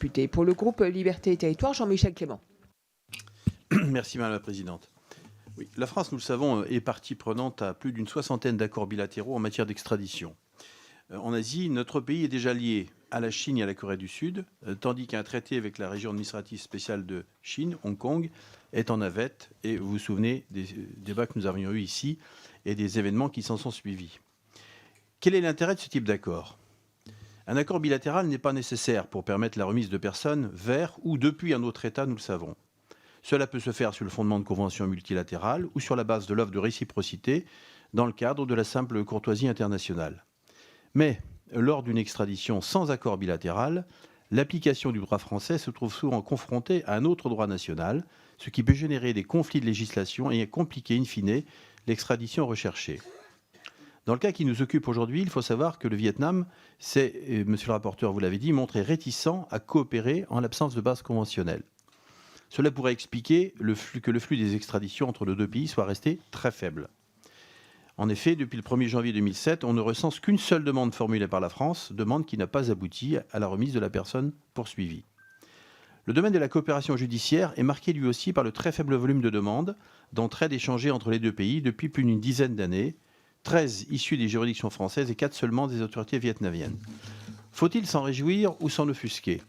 député. Pour le groupe Liberté et Territoire, Jean-Michel Clément. Merci Madame la Présidente. Oui, la France, nous le savons, est partie prenante à plus d'une soixantaine d'accords bilatéraux en matière d'extradition. En Asie, notre pays est déjà lié à la Chine et à la Corée du Sud, tandis qu'un traité avec la région administrative spéciale de Chine, Hong Kong, est en navette. Et vous vous souvenez des débats que nous avions eus ici et des événements qui s'en sont suivis. Quel est l'intérêt de ce type d'accord ? Un accord bilatéral n'est pas nécessaire pour permettre la remise de personnes vers ou depuis un autre État, nous le savons. Cela peut se faire sur le fondement de conventions multilatérales ou sur la base de l'offre de réciprocité dans le cadre de la simple courtoisie internationale. Mais lors d'une extradition sans accord bilatéral, l'application du droit français se trouve souvent confrontée à un autre droit national, ce qui peut générer des conflits de législation et compliquer in fine l'extradition recherchée. Dans le cas qui nous occupe aujourd'hui, il faut savoir que le Vietnam s'est, monsieur le rapporteur, vous l'avez dit, montré réticent à coopérer en l'absence de base conventionnelle. Cela pourrait expliquer que le flux des extraditions entre nos deux pays soit resté très faible. En effet, depuis le 1er janvier 2007, on ne recense qu'une seule demande formulée par la France, demande qui n'a pas abouti à la remise de la personne poursuivie. Le domaine de la coopération judiciaire est marqué lui aussi par le très faible volume de demandes d'entraide échangées entre les deux pays depuis plus d'une dizaine d'années, 13 issues des juridictions françaises et 4 seulement des autorités vietnamiennes. Faut-il s'en réjouir ou s'en offusquer ?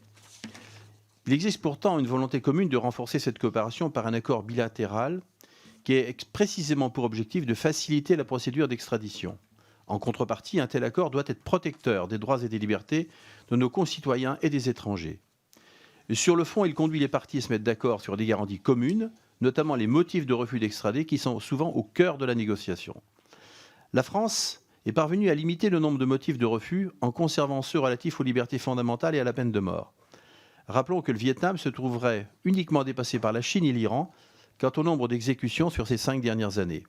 Il existe pourtant une volonté commune de renforcer cette coopération par un accord bilatéral qui est précisément pour objectif de faciliter la procédure d'extradition. En contrepartie, un tel accord doit être protecteur des droits et des libertés de nos concitoyens et des étrangers. Sur le fond, il conduit les parties à se mettre d'accord sur des garanties communes, notamment les motifs de refus d'extrader qui sont souvent au cœur de la négociation. La France est parvenue à limiter le nombre de motifs de refus en conservant ceux relatifs aux libertés fondamentales et à la peine de mort. Rappelons que le Vietnam se trouverait uniquement dépassé par la Chine et l'Iran quant au nombre d'exécutions sur ces 5 dernières années.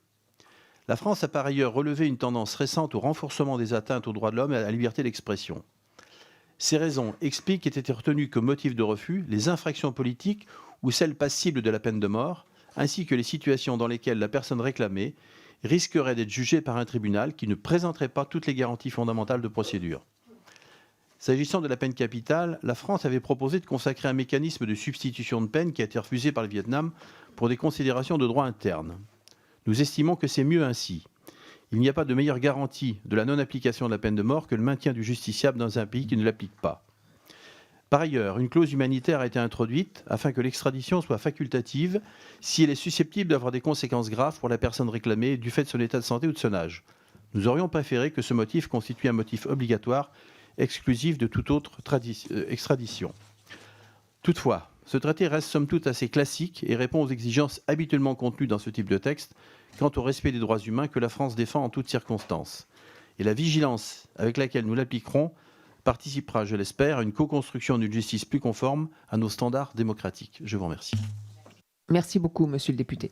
La France a par ailleurs relevé une tendance récente au renforcement des atteintes aux droits de l'homme et à la liberté d'expression. Ces raisons expliquent qu'aient été retenues comme motif de refus les infractions politiques ou celles passibles de la peine de mort, ainsi que les situations dans lesquelles la personne réclamée risquerait d'être jugée par un tribunal qui ne présenterait pas toutes les garanties fondamentales de procédure. S'agissant de la peine capitale, la France avait proposé de consacrer un mécanisme de substitution de peine qui a été refusé par le Vietnam pour des considérations de droit interne. Nous estimons que c'est mieux ainsi. Il n'y a pas de meilleure garantie de la non-application de la peine de mort que le maintien du justiciable dans un pays qui ne l'applique pas. Par ailleurs, une clause humanitaire a été introduite afin que l'extradition soit facultative si elle est susceptible d'avoir des conséquences graves pour la personne réclamée du fait de son état de santé ou de son âge. Nous aurions préféré que ce motif constitue un motif obligatoire exclusif de toute autre extradition. Toutefois, ce traité reste somme toute assez classique et répond aux exigences habituellement contenues dans ce type de texte quant au respect des droits humains que la France défend en toutes circonstances. Et la vigilance avec laquelle nous l'appliquerons participera, je l'espère, à une co-construction d'une justice plus conforme à nos standards démocratiques. Je vous remercie. Merci beaucoup, monsieur le député.